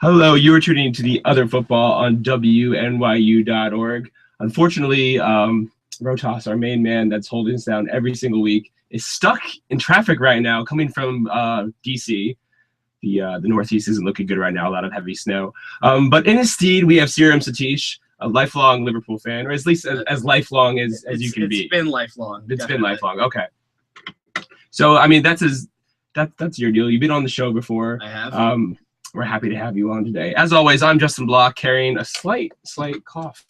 Hello, you are tuning into the Other Football on WNYU.org. Unfortunately, Rohtas, our main man that's holding us down every single week, is stuck in traffic right now coming from DC. The Northeast isn't looking good right now, a lot of heavy snow. But in his stead, we have Sriram Satish, a lifelong Liverpool fan, or at least as lifelong as you can be. It's been lifelong. It's been lifelong, okay. So, I mean, that's your deal. You've been on the show before. I have. We're happy to have you on today. As always, I'm Justin Block, carrying a slight cough.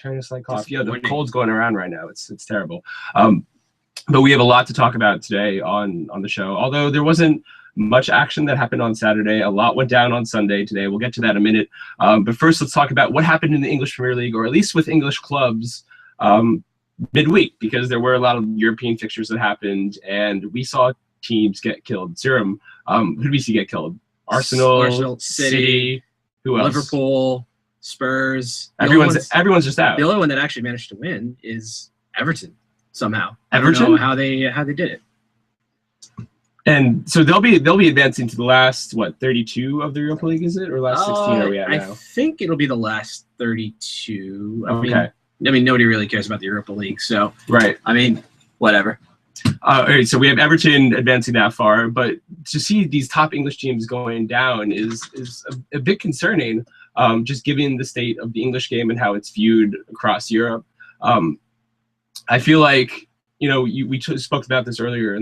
Yeah, the cold's going around right now. It's terrible. But we have a lot to talk about today on the show. Although there wasn't much action that happened on Saturday, a lot went down on Sunday today. We'll get to that in a minute. But first, let's talk about what happened in the English Premier League, or at least with English clubs, midweek, because there were a lot of European fixtures that happened, and we saw teams get killed. Sriram, who did we see get killed? Arsenal, City, who else? Liverpool, Spurs. Everyone's just out. The only one that actually managed to win is Everton somehow. Everton? I don't know how they did it. And so they'll be advancing to the last 32 of the Europa League, is it, or last 16 are we at now? I think it'll be the last 32. Okay. I mean, nobody really cares about the Europa League, so right. I mean, whatever. All right, so we have Everton advancing that far, but to see these top English teams going down is a bit concerning, just given the state of the English game and how it's viewed across Europe. I feel like, we spoke about this earlier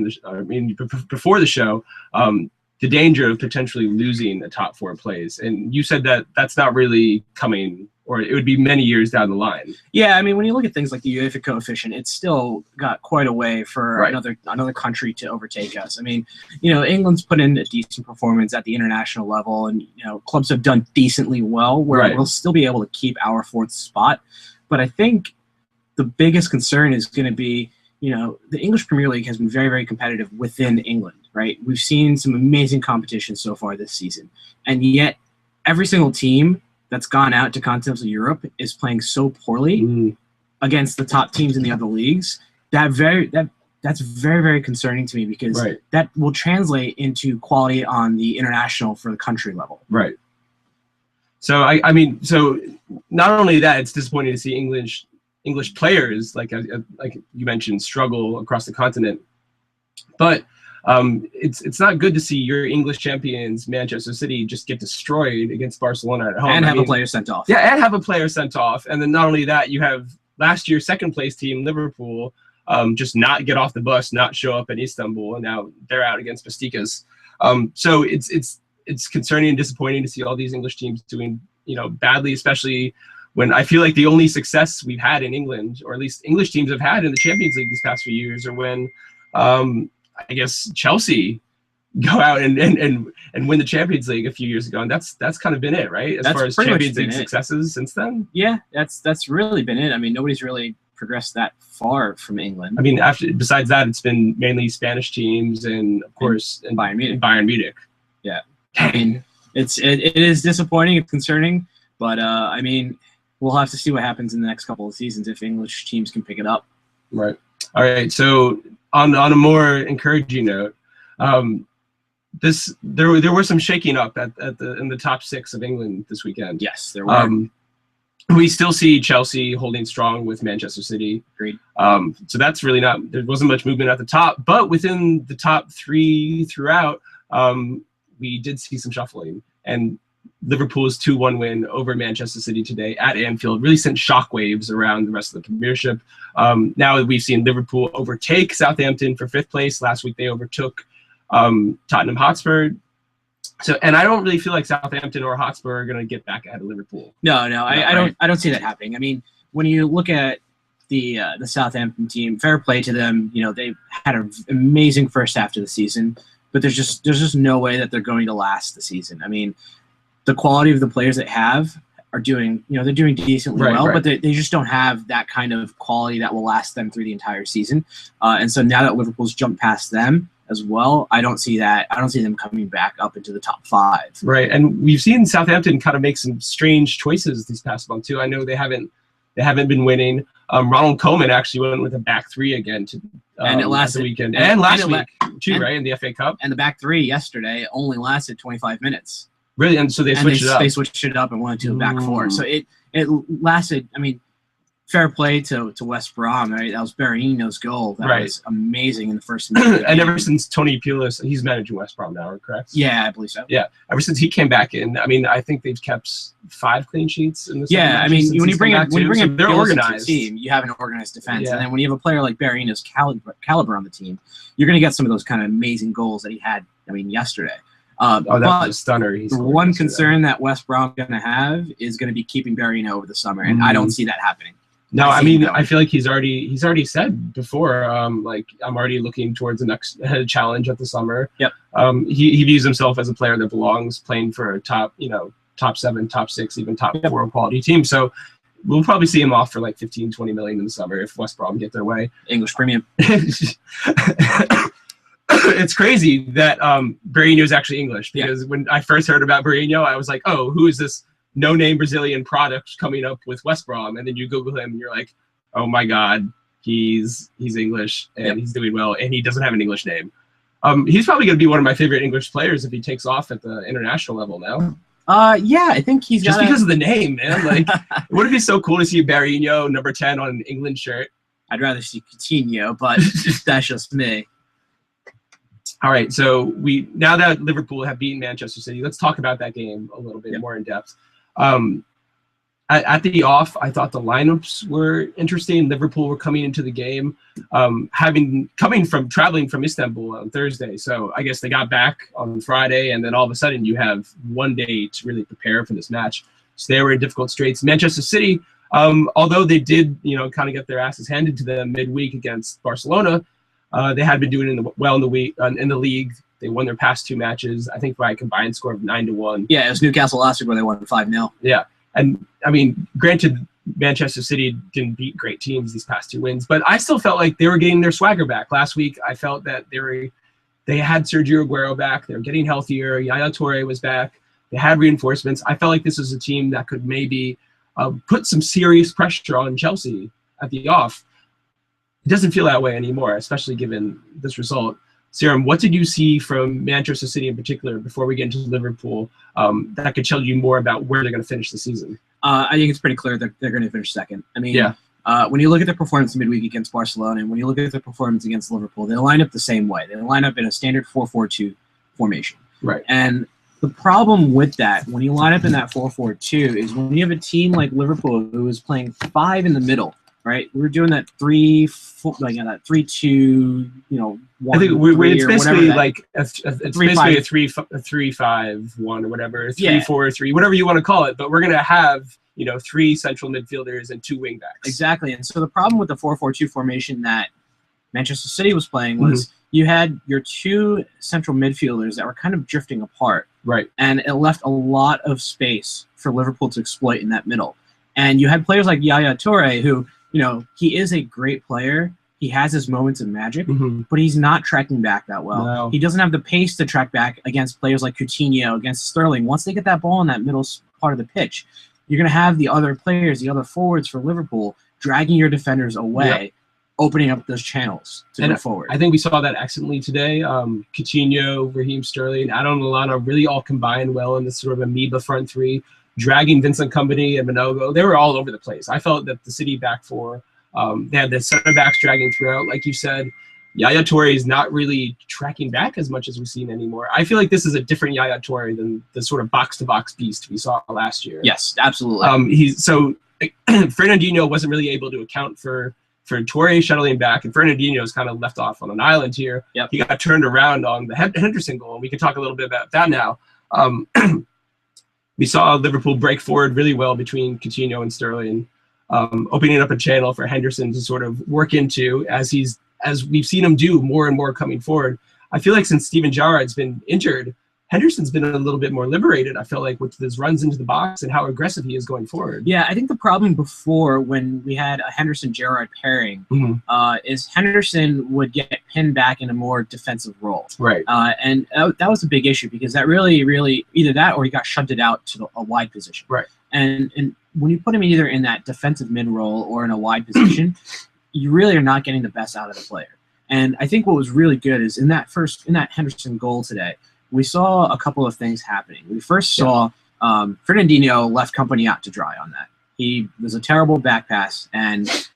before the show, the danger of potentially losing a top four place, and you said that that's not really coming, or it would be many years down the line. Yeah, I mean, when you look at things like the UEFA coefficient, it's still got quite a way for another country to overtake us. I mean, England's put in a decent performance at the international level, and clubs have done decently well, where we'll still be able to keep our fourth spot. But I think the biggest concern is going to be, the English Premier League has been very, very competitive within England, right? We've seen some amazing competition so far this season, and yet every single team that's gone out to continental Europe is playing so poorly against the top teams in the other leagues. That's very, very concerning to me, because that will translate into quality on the international for the country level. Right. So I mean, so not only that, it's disappointing to see English players, like you mentioned, struggle across the continent, but it's not good to see your English champions, Manchester City, just get destroyed against Barcelona at home. And have a player sent off. Yeah, and have a player sent off. And then not only that, you have last year's second place team, Liverpool, just not get off the bus, not show up in Istanbul, and now they're out against Besiktas. So it's concerning and disappointing to see all these English teams doing badly, especially when I feel like the only success we've had in England, or at least English teams have had in the Champions League these past few years, are when I guess Chelsea go out and win the Champions League a few years ago, and that's kind of been it, right? As far as Champions League successes since then. Yeah, that's really been it. I mean, nobody's really progressed that far from England. I mean, besides that, it's been mainly Spanish teams, and of course, and Bayern Munich. Yeah, I mean, it is disappointing. It's concerning, but I mean, we'll have to see what happens in the next couple of seasons if English teams can pick it up. Right. All right. So on a more encouraging note, there were some shaking up in the top six of England this weekend. Yes, there were. We still see Chelsea holding strong with Manchester City. Agreed. So that's really there wasn't much movement at the top, but within the top three throughout, we did see some shuffling, and Liverpool's 2-1 win over Manchester City today at Anfield really sent shockwaves around the rest of the Premiership. Now we've seen Liverpool overtake Southampton for 5th place. Last week they overtook Tottenham Hotspur. So, and I don't really feel like Southampton or Hotspur are going to get back ahead of Liverpool. No, I don't see that happening. I mean, when you look at the Southampton team, fair play to them. They had an amazing first half of the season, but there's just no way that they're going to last the season. I mean, the quality of the players they have are doing, they're doing decently well, but they just don't have that kind of quality that will last them through the entire season. And so now that Liverpool's jumped past them as well, I don't see them coming back up into the top 5. Right, and we've seen Southampton kind of make some strange choices these past month too. I know they haven't been winning. Ronald Koeman actually went with a back 3 again to and it lasted the weekend and last week too, right, in the FA Cup. And the back 3 yesterday only lasted 25 minutes. Really, and so they switched it up. They switched it up and went to a back four. So it lasted. I mean, fair play to West Brom. Right? That was Berahino's goal. That was amazing in the first minute. And ever since Tony Pulis, he's managing West Brom now, correct? Yeah, I believe so. Yeah, ever since he came back in, I mean, I think they've kept 5 clean sheets in the seven I mean, when you bring in they're organized. Team, you have an organized defense, and then when you have a player like Berahino's caliber on the team, you're going to get some of those kind of amazing goals that he had. I mean, yesterday. That was a stunner. The one concern that West Brom going to have is going to be keeping Berahino over the summer, and I don't see that happening. No, I mean, I feel like he's already said before, like, I'm already looking towards the next challenge at the summer. Yep. He views himself as a player that belongs playing for a top 7, top 6, even top 4 quality team. So we'll probably see him off for like 15, 20 million in the summer if West Brom get their way. English premium. It's crazy that Berahino is actually English, because when I first heard about Berahino, I was like, oh, who is this no-name Brazilian product coming up with West Brom? And then you Google him and you're like, oh my God, he's English and he's doing well, and he doesn't have an English name. He's probably going to be one of my favorite English players if he takes off at the international level now. Yeah, I think he's just because of the name, man. Like, would it be so cool to see Berahino number 10 on an England shirt? I'd rather see Coutinho, but that's just me. All right, so now that Liverpool have beaten Manchester City, let's talk about that game a little bit more in depth. At the off, I thought the lineups were interesting. Liverpool were coming into the game, traveling from Istanbul on Thursday. So I guess they got back on Friday, and then all of a sudden you have one day to really prepare for this match. So they were in difficult straits. Manchester City, although they did, kind of get their asses handed to them midweek against Barcelona, they had been doing well in the league. They won their past 2 matches, I think by a combined score of 9-1. Yeah, it was Newcastle last week where they won 5-0. Yeah, and I mean, granted, Manchester City didn't beat great teams these past 2 wins, but I still felt like they were getting their swagger back. Last week, I felt that they had Sergio Aguero back. They were getting healthier. Yaya Toure was back. They had reinforcements. I felt like this was a team that could maybe put some serious pressure on Chelsea at the off. It doesn't feel that way anymore, especially given this result. Sriram, what did you see from Manchester City in particular before we get into Liverpool that could tell you more about where they're going to finish the season? I think it's pretty clear that they're going to finish second. I mean, when you look at their performance midweek against Barcelona and when you look at their performance against Liverpool, they line up the same way. They line up in a standard 4-4-2 formation. Right. And the problem with that, when you line up in that 4-4-2, is when you have a team like Liverpool who is playing 5 in the middle. Right, we're doing that 3-2, I think it's basically like it's basically a 3-5-1 or whatever, 3-4-3, whatever you want to call it. But we're gonna have 3 central midfielders and 2 wing backs. Exactly, and so the problem with the 4-4-2 formation that Manchester City was playing was you had your 2 central midfielders that were kind of drifting apart. Right, and it left a lot of space for Liverpool to exploit in that middle. And you had players like Yaya Toure who. He is a great player. He has his moments of magic, but he's not tracking back that well. No. He doesn't have the pace to track back against players like Coutinho, against Sterling. Once they get that ball in that middle part of the pitch, you're going to have the other players, the other forwards for Liverpool, dragging your defenders away, opening up those channels to go forward. I think we saw that excellently today. Coutinho, Raheem Sterling, Adam Lallana really all combined well in this sort of amoeba front 3. Dragging Vincent Kompany and Minogo, they were all over the place. I felt that the City back 4, they had the center backs dragging throughout. Like you said, Yaya Toure is not really tracking back as much as we've seen anymore. I feel like this is a different Yaya Toure than the sort of box-to-box beast we saw last year. Yes, absolutely. Fernandinho wasn't really able to account for Toure shuttling back, and Fernandinho is kind of left off on an island here. Yep. He got turned around on the Henderson goal, and we can talk a little bit about that now. We saw Liverpool break forward really well between Coutinho and Sterling, opening up a channel for Henderson to sort of work into as we've seen him do more and more coming forward. I feel like since Steven Gerrard's been injured, Henderson's been a little bit more liberated, I feel like, with his runs into the box and how aggressive he is going forward. Yeah, I think the problem before when we had a Henderson-Gerrard pairing is Henderson would get pinned back in a more defensive role. Right. And that was a big issue because that really either that or he got shunted out to a wide position. Right. And when you put him either in that defensive mid role or in a wide position, you really are not getting the best out of the player. And I think what was really good is in that Henderson goal today, we saw a couple of things happening. We first saw Fernandinho left Company out to dry on that. He was a terrible back pass, and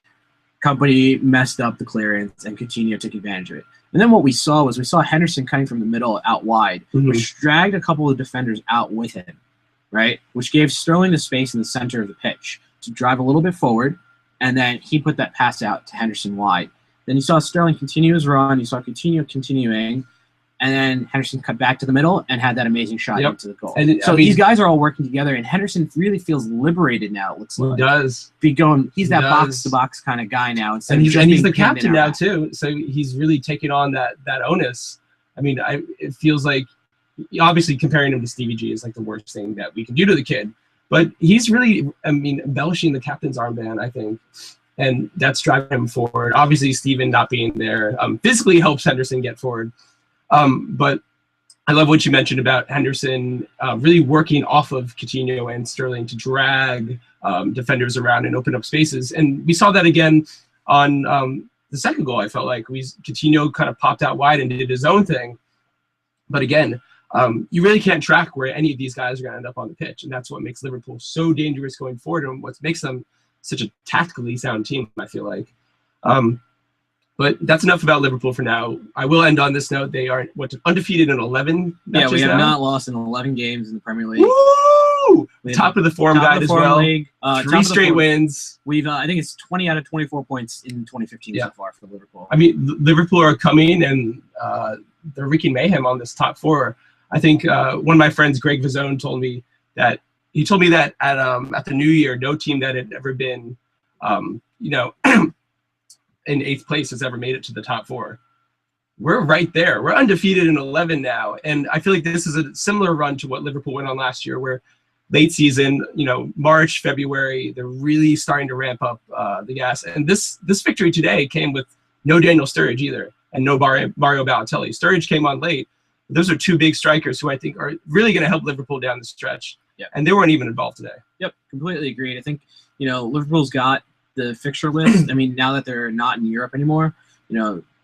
Company messed up the clearance, and Coutinho took advantage of it. And then what we saw was Henderson coming from the middle out wide, which dragged a couple of defenders out with him, right? Which gave Sterling the space in the center of the pitch to drive a little bit forward, and then he put that pass out to Henderson wide. Then you saw Sterling continue his run, you saw Coutinho continuing, and then Henderson cut back to the middle and had that amazing shot into the goal. And so these guys are all working together, and Henderson really feels liberated now. It looks like he does. He's that box-to-box kind of guy now. And he's the captain now too, so he's really taking on that onus. I mean, it feels like, obviously comparing him to Stevie G is like the worst thing that we can do to the kid, but he's really, embellishing the captain's armband, I think, and that's driving him forward. Obviously, Steven not being there physically helps Henderson get forward. But I love what you mentioned about Henderson really working off of Coutinho and Sterling to drag defenders around and open up spaces. And we saw that again on the second goal. I felt like Coutinho kind of popped out wide and did his own thing. But again, you really can't track where any of these guys are going to end up on the pitch. And that's what makes Liverpool so dangerous going forward and what makes them such a tactically sound team, I feel like. But that's enough about Liverpool for now. I will end on this note. They are undefeated in 11 matches. Yeah, we have now. Not lost in 11 games in the Premier League. Woo! Top of the form guide as well. League. 3 straight wins. We've I think it's 20 out of 24 points in 2015 so far for Liverpool. I mean, Liverpool are coming and they're wreaking mayhem on this top 4. I think one of my friends, Greg Vazone, told me that at the New Year, no team that had ever been, in 8th place has ever made it to the top 4. We're right there. We're undefeated in 11 now. And I feel like this is a similar run to what Liverpool went on last year, where late season, March, February, they're really starting to ramp up the gas. And this victory today came with no Daniel Sturridge either, and no Mario Balotelli. Sturridge came on late. Those are 2 big strikers who I think are really going to help Liverpool down the stretch. Yep. And they weren't even involved today. Yep, completely agreed. I think, Liverpool's got the fixture list. I mean, now that they're not in Europe anymore,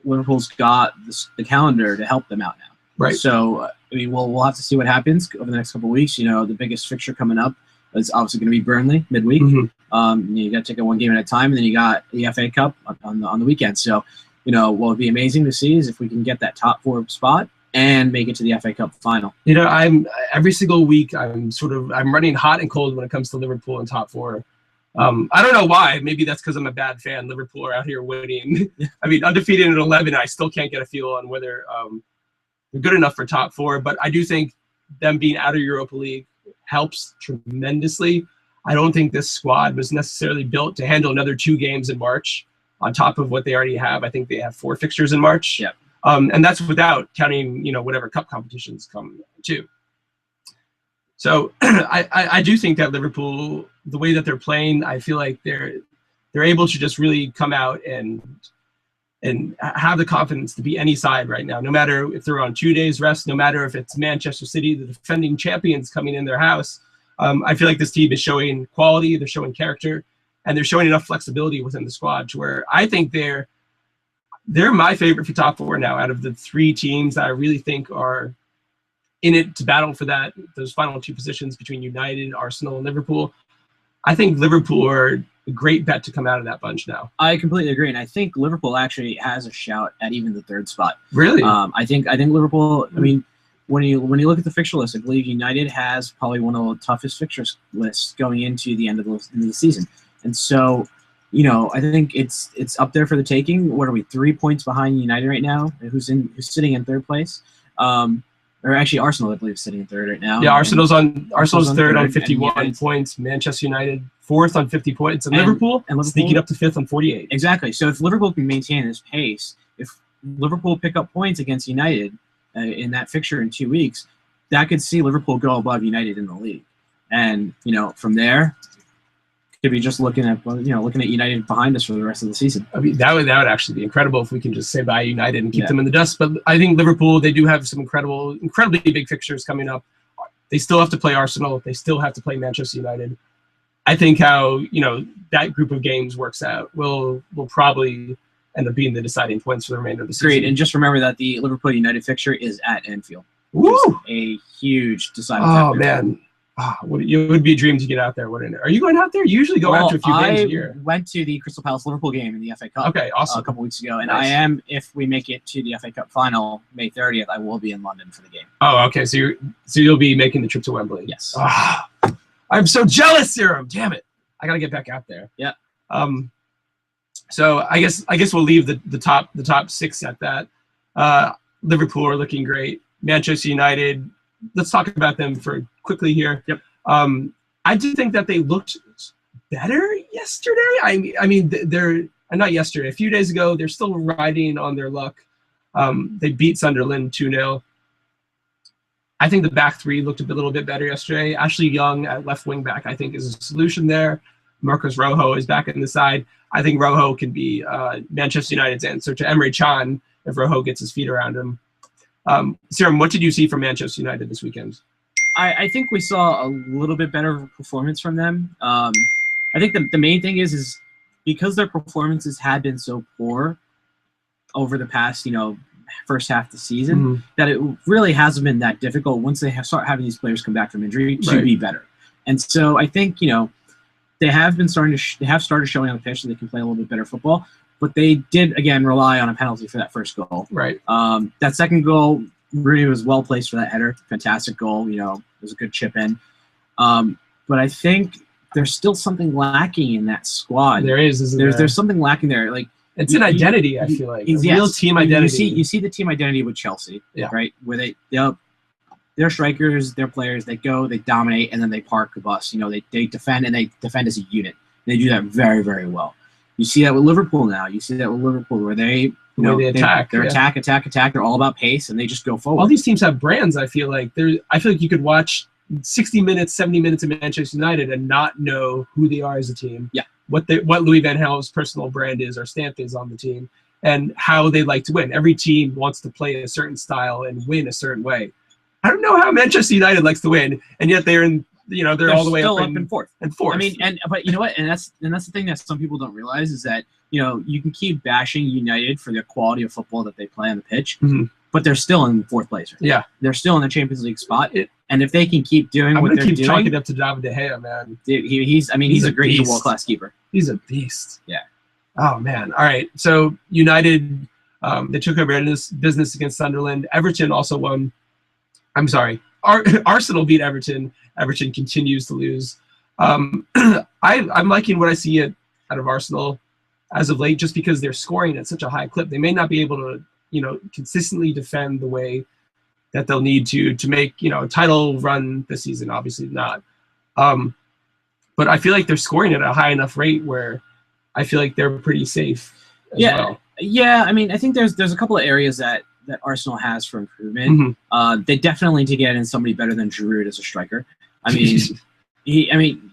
Liverpool's got the calendar to help them out now. Right. So, we'll have to see what happens over the next couple of weeks. The biggest fixture coming up is obviously going to be Burnley midweek. Mm-hmm. You got to take it one game at a time, and then you got the FA Cup on the weekend. So, what would be amazing to see is if we can get that top 4 spot and make it to the FA Cup final. I'm every single week I'm running hot and cold when it comes to Liverpool in top 4. I don't know why. Maybe that's because I'm a bad fan. Liverpool are out here winning. Undefeated in 11. I still can't get a feel on whether they're good enough for top 4. But I do think them being out of Europa League helps tremendously. I don't think this squad was necessarily built to handle another 2 games in March on top of what they already have. I think they have 4 fixtures in March. Yeah. And that's without counting, whatever cup competitions come too. So I do think that Liverpool, the way that they're playing, I feel like they're able to just really come out and have the confidence to be any side right now, no matter if they're on 2 days rest, no matter if it's Manchester City, the defending champions coming in their house. I feel like this team is showing quality, they're showing character, and they're showing enough flexibility within the squad to where I think they're my favorite for top 4 now out of the 3 teams that I really think are in it to battle for those final 2 positions between United, Arsenal, and Liverpool. I think Liverpool are a great bet to come out of that bunch now. I completely agree, and I think Liverpool actually has a shout at even the 3rd spot. Really? I think Liverpool. I mean, when you look at the fixture list, I believe United has probably one of the toughest fixtures lists going into the end of the season, and so. I think it's up there for the taking. What are we, 3 points behind United right now? Who's sitting in 3rd place? Or actually, Arsenal, I believe, is sitting in 3rd right now. Yeah, Arsenal's 3rd on 51 points. Manchester United 4th on 50 points, and Liverpool sneaking up to 5th on 48. Exactly. So if Liverpool can maintain this pace, if Liverpool pick up points against United in that fixture in 2 weeks, that could see Liverpool go above United in the league, and from there. Could be just looking at United behind us for the rest of the season. I mean, that would actually be incredible if we can just say bye United and keep them in the dust. But I think Liverpool, they do have some incredibly big fixtures coming up. They still have to play Arsenal. They still have to play Manchester United. I think how that group of games works out will probably end up being the deciding points for the remainder of the season. Great, and just remember that the Liverpool United fixture is at Anfield. Woo! A huge deciding Oh factor. man, it would be a dream to get out there. Are you going out there? You usually go after a few games a year. I went to the Crystal Palace Liverpool game in the FA Cup. Okay, awesome. A couple weeks ago, and Nice. I am, if we make it to the FA Cup final May 30th, I will be in London for the game. Oh, okay. So you'll be making the trip to Wembley. Yes. I'm so jealous, Sriram. Damn it! I gotta get back out there. Yeah. So I guess we'll leave the top 6 at that. Liverpool are looking great. Manchester United. Let's talk about them quickly here. Yep. I do think that they looked better yesterday. I mean, they're not yesterday. A few days ago, they're still riding on their luck. They beat Sunderland 2-0. I think the back 3 looked a little bit better yesterday. Ashley Young at left wing back, I think, is a solution there. Marcos Rojo is back in the side. I think Rojo can be Manchester United's answer to Emre Can if Rojo gets his feet around him. Sriram, what did you see from Manchester United this weekend? I think we saw a little bit better performance from them. I think the main thing is because their performances had been so poor over the past, first half of the season, that it really hasn't been that difficult once they start having these players come back from injury to be better. And so I think, they have started showing on the pitch that they can play a little bit better football, but they did again rely on a penalty for that first goal. Right. That second goal, Rooney was well placed for that header. Fantastic goal. It was a good chip in. But I think there's still something lacking in that squad. There is. There's something lacking there. Like it's an identity. I feel like real team identity. You see the team identity with Chelsea, right? Where they're strikers, they're players. They go, they dominate, and then they park the bus. They defend, and they defend as a unit. They do that very, very well. You see that with Liverpool now. You see that with Liverpool where they attack. They're attack. They're all about pace, and they just go forward. All these teams have brands. I feel like you could watch 60 minutes, 70 minutes of Manchester United and not know who they are as a team. Yeah. What Louis van Gaal's personal brand is or stamp is on the team, and how they like to win. Every team wants to play a certain style and win a certain way. I don't know how Manchester United likes to win, and yet they're in. They're all the way up in fourth. I mean, but you know what? And that's the thing that some people don't realize is that you can keep bashing United for their quality of football that they play on the pitch, but they're still in 4th place. Right? Yeah, they're still in the Champions League spot. And if they can keep doing what they're doing, I'm gonna keep chalking up to David De Gea, man. He's a world-class keeper. He's a beast. Yeah. Oh man. All right. So United, they took care of business against Sunderland. Everton also won. I'm sorry. Arsenal beat Everton. Everton continues to lose. I'm liking what I see out of Arsenal as of late, just because they're scoring at such a high clip. They may not be able to, consistently defend the way that they'll need to make, a title run this season. Obviously not. But I feel like they're scoring at a high enough rate where I feel like they're pretty safe as well. Yeah. I mean, I think there's a couple of areas that Arsenal has for improvement. They definitely need to get in somebody better than Giroud as a striker. I mean,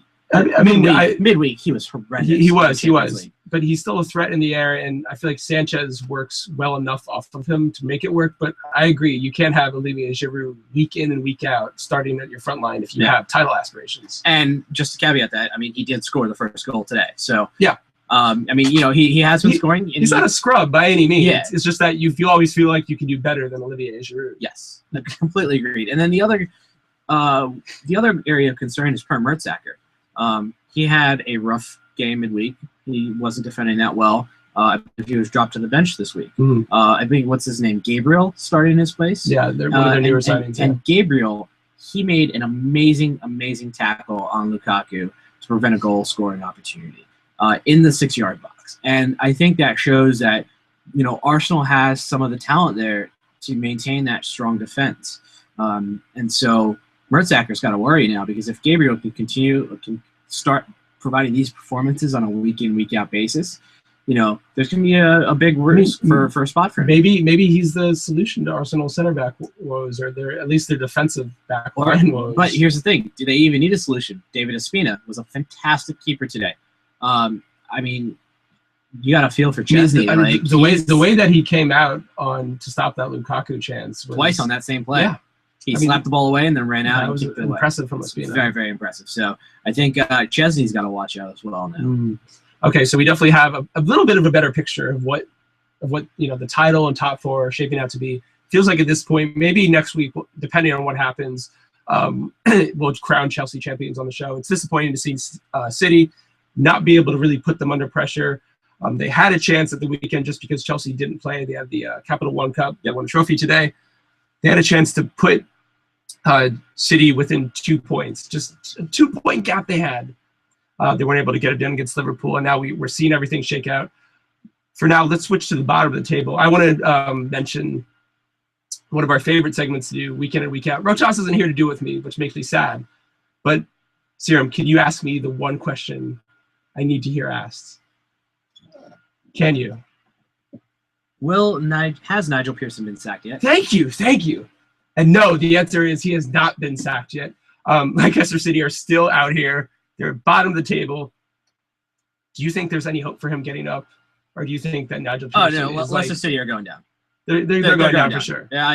midweek he was horrendous. He was, but he's still a threat in the air, and I feel like Sanchez works well enough off of him to make it work. But I agree, you can't have Olivier Giroud week in and week out starting at your front line if you have title aspirations. And just to caveat that, I mean, he did score the first goal today, so yeah. I mean, he has been scoring. He's not a scrub by any means. Yeah. It's just that you always feel like you can do better than Olivier Giroud. Yes, completely agreed. And then the other area of concern is Per Mertesacker. He had a rough game midweek. He wasn't defending that well. He was dropped to the bench this week. I think, what's his name? Gabriel started in his place. Yeah, they're one of their newer signings. And Gabriel, he made an amazing tackle on Lukaku to prevent a goal-scoring opportunity in the 6-yard box. And I think that shows that, Arsenal has some of the talent there to maintain that strong defense. And so Mertesacker's got to worry now, because if Gabriel can start providing these performances on a week-in, week-out basis, there's going to be a big risk for a spot for him. Maybe he's the solution to Arsenal's center back woes, or at least their defensive back line woes. But here's the thing: do they even need a solution? David Ospina was a fantastic keeper today. I mean, you got to feel for Chesney. The way that he came out to stop that Lukaku chance was, twice on that same play. Yeah. He slapped the ball away and then ran out. That was impressive from Ospina. Very, very impressive. So I think Chesney's got to watch out as well now. Okay, so we definitely have a little bit of a better picture of what the title and top 4 are shaping out to be. feels like at this point, maybe next week, depending on what happens, we'll crown Chelsea champions on the show. It's disappointing to see City not be able to really put them under pressure. They had a chance at the weekend just because Chelsea didn't play. They had the Capital One Cup. They won a trophy today. They had a chance to put City within 2 points. Just a 2-point gap they had. They weren't able to get it done against Liverpool, and now we're seeing everything shake out. For now, let's switch to the bottom of the table. I want to mention one of our favorite segments to do week in and week out. Rohtas isn't here to do with me, which makes me sad. But, Sriram, can you ask me the one question I need to hear asked? Can you? Has Nigel Pearson been sacked yet? Thank you. And no, the answer is he has not been sacked yet. Leicester City are still out here. They're bottom of the table. Do you think there's any hope for him getting up? Or do you think that Nigel Pearson is Leicester City are going down. They're going down for sure. Yeah,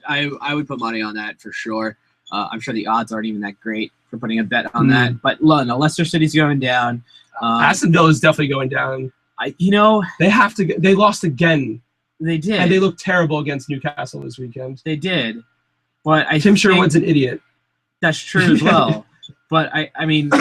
I would put money on that for sure. I'm sure the odds aren't even that great for putting a bet on that. But no, Leicester City's going down. Aston Villa is definitely going down. They have to. They lost again. They did, and they looked terrible against Newcastle this weekend. They did, but Tim Sherwood's an idiot. That's true as well. But I mean,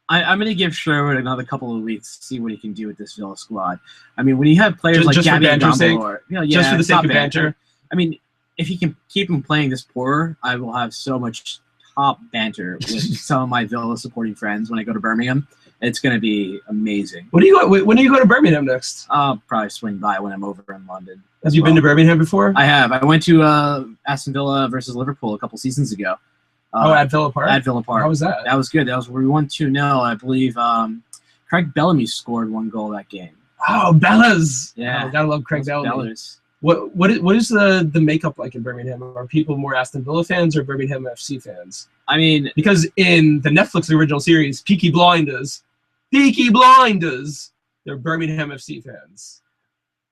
I'm going to give Sherwood another couple of weeks to see what he can do with this Villa squad. I mean, when you have players like Gabby and Dumbledore, just for the sake of banter. I mean, if he can keep him playing this poor, I will have so much top banter with some of my Villa supporting friends when I go to Birmingham. It's going to be amazing. When are you going to Birmingham next? I'll probably swing by when I'm over in London. Have you been to Birmingham before? I have. I went to Aston Villa versus Liverpool a couple seasons ago. At Villa Park? At Villa Park. How was that? That was good. That was where we won 2-0. I believe Craig Bellamy scored 1 goal that game. Oh, Bellas! Yeah. Oh, gotta love Craig Bellamy. Bellers. What is the makeup like in Birmingham? Are people more Aston Villa fans or Birmingham FC fans? I mean, because in the Netflix original series, Peaky Blinders, they're Birmingham FC fans.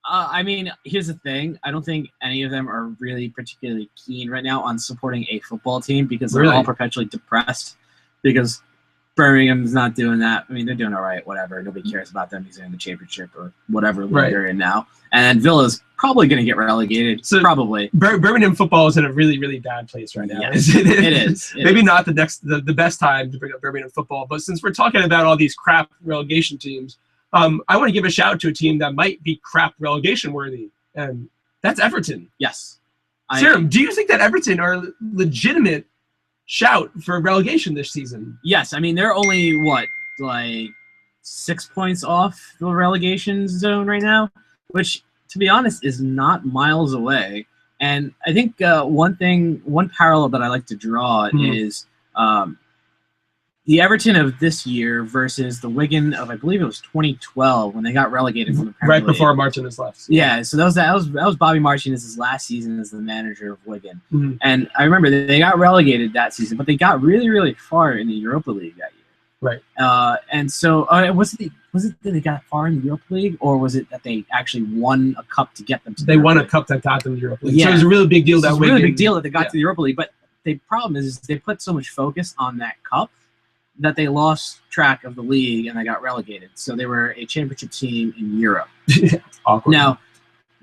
I mean, here's the thing. I don't think any of them are really particularly keen right now on supporting a football team because they're all perpetually depressed because Birmingham's not doing that. I mean, they're doing all right, whatever. Nobody cares about them because they're in the championship or whatever league they're in now. And Villa's probably going to get relegated. So probably. Birmingham football is in a really, really bad place right now. Yes, it is. Maybe not the best time to bring up Birmingham football, but since we're talking about all these crap relegation teams, I want to give a shout out to a team that might be crap relegation worthy, and that's Everton. Yes. Sriram, do you think that Everton are legitimate shout for relegation this season? Yes. I mean, they're only, 6 points off the relegation zone right now, which, to be honest, is not miles away. And I think one parallel that I like to draw is the Everton of this year versus the Wigan of, I believe it was 2012 when they got relegated from the Premier League. Right before Martinez left. Yeah, so that was Bobby Martinez's last season as the manager of Wigan. And I remember they got relegated that season, but they got really, really far in the Europa League that year. Right. And so was it that they got far in the Europa League, or was it that they actually won a cup to get them to They won a cup that got them to the Europa League. Yeah. So it was a really big deal that Wigan. Really big deal that they got to the Europa League, but the problem is they put so much focus on that cup that they lost track of the league and they got relegated. So they were a championship team in Europe. Awkward. Now,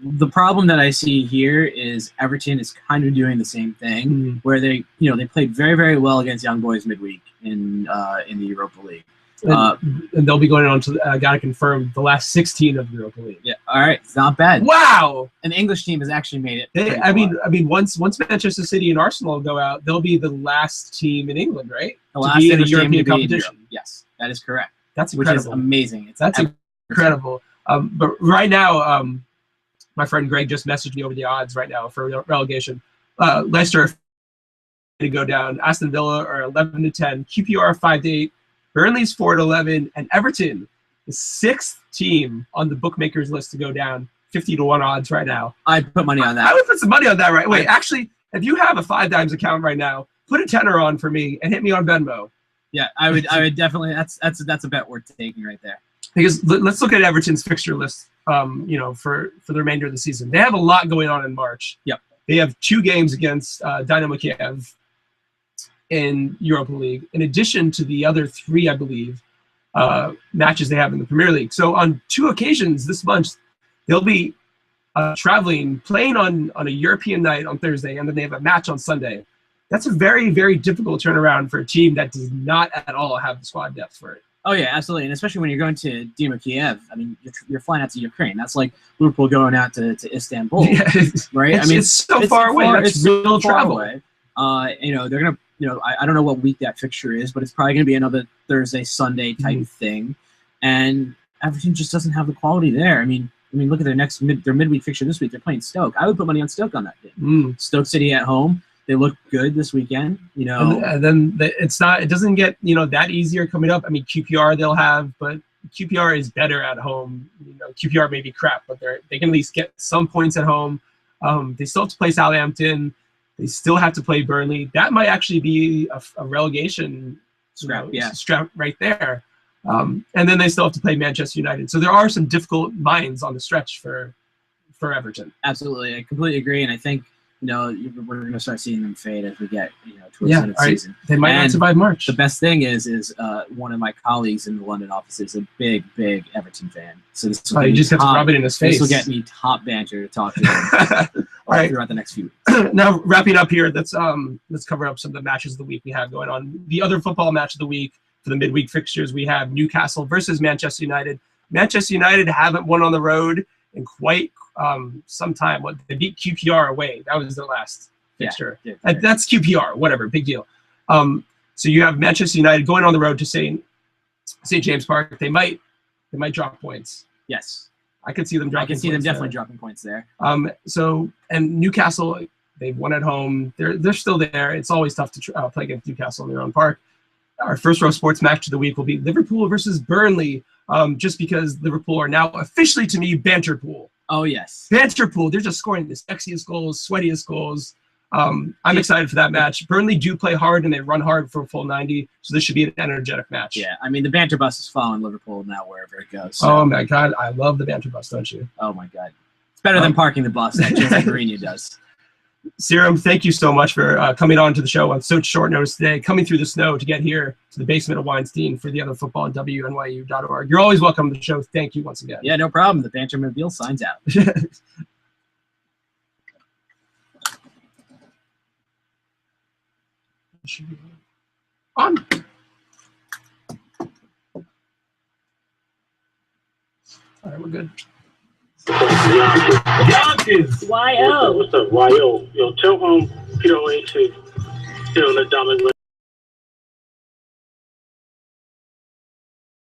the problem that I see here is Everton is kind of doing the same thing, where they played very, very well against Young Boys midweek in the Europa League. And they'll be going on to, got to confirm, the last 16 of the Europa League. Yeah, all right, it's not bad. Wow! An English team has actually made it. I mean, once Manchester City and Arsenal go out, they'll be the last team in England, right? The last to be in a English European team to be in competition. Europe. Yes, that is correct. That's incredible. Which is amazing. That's incredible. But right now, my friend Greg just messaged me over the odds right now for relegation. Leicester to go down. Aston Villa are 11-10. QPR 5-8. Burnley's 4-11, and Everton, the 6th team on the bookmakers list to go down, 50-1 odds right now. I'd put money on that. I would put some money on that, right? Wait, actually, if you have a 5 Dimes account right now, put a tenner on for me and hit me on Venmo. Yeah, I would definitely. That's a bet worth taking right there. Because let's look at Everton's fixture list. For the remainder of the season, they have a lot going on in March. Yep. They have 2 games against Dynamo Kiev in Europa League, in addition to the other 3, I believe, matches they have in the Premier League. So on 2 occasions this month, they'll be traveling, playing on a European night on Thursday, and then they have a match on Sunday. That's a very, very difficult turnaround for a team that does not at all have the squad depth for it. Oh yeah, absolutely, and especially when you're going to Dynamo Kiev. I mean, you're flying out to Ukraine. That's like Liverpool going out to Istanbul, right? I mean, it's so far away. That's real travel. Away. You know, they're gonna. You know, I don't know what week that fixture is, but it's probably gonna be another Thursday, Sunday type thing, and Everton just doesn't have the quality there. I mean, look at their midweek fixture this week. They're playing Stoke. I would put money on Stoke on that game. Stoke City at home. They look good this weekend, you know. And then it doesn't get, you know, that easier coming up. I mean, QPR they'll have, but QPR is better at home. You know, QPR may be crap, but they can at least get some points at home. They still have to play Southampton. They still have to play Burnley. That might actually be a relegation strap right there. And then they still have to play Manchester United. So there are some difficult minds on the stretch for Everton. Absolutely, I completely agree, and I think, you know, we're going to start seeing them fade as we get, you know, towards the end of the season. They might not survive March. The best thing is one of my colleagues in the London office is a big Everton fan. So this will you just have to rub it in his face. This will get me top banter to talk to him throughout the next few weeks. Now, wrapping up here, let's cover up some of the matches of the week we have going on. The other football match of the week for the midweek fixtures, we have Newcastle versus Manchester United. Manchester United haven't won on the road in quite some time. They beat QPR away. That was their last fixture. That's QPR. Whatever, big deal. So you have Manchester United going on the road to St. James Park. They might drop points. Yes, I could see them dropping. I can see them definitely dropping points there. And Newcastle, they've won at home. They're still there. It's always tough to play against Newcastle in their own park. Our first row sports match of the week will be Liverpool versus Burnley. Just because Liverpool are now officially, to me, Banterpool. Oh, yes. Banterpool. They're just scoring the sexiest goals, sweatiest goals. I'm excited for that match. Burnley do play hard, and they run hard for a full 90, so this should be an energetic match. Yeah, I mean, the banter bus is following Liverpool now wherever it goes. So. Oh, my God. I love the banter bus, don't you? Oh, my God. It's better than parking the bus that Jose Mourinho does. Sriram, thank you so much for coming on to the show on such short notice today, coming through the snow to get here to the basement of Weinstein for the other football at WNYU.org. You're always welcome to the show. Thank you once again. Yeah, no problem. The Bantermobile signs out. On. All right, we're good. Yonkers. Y-O. What's up, Y-O? Yo, tell POA to, let Dominic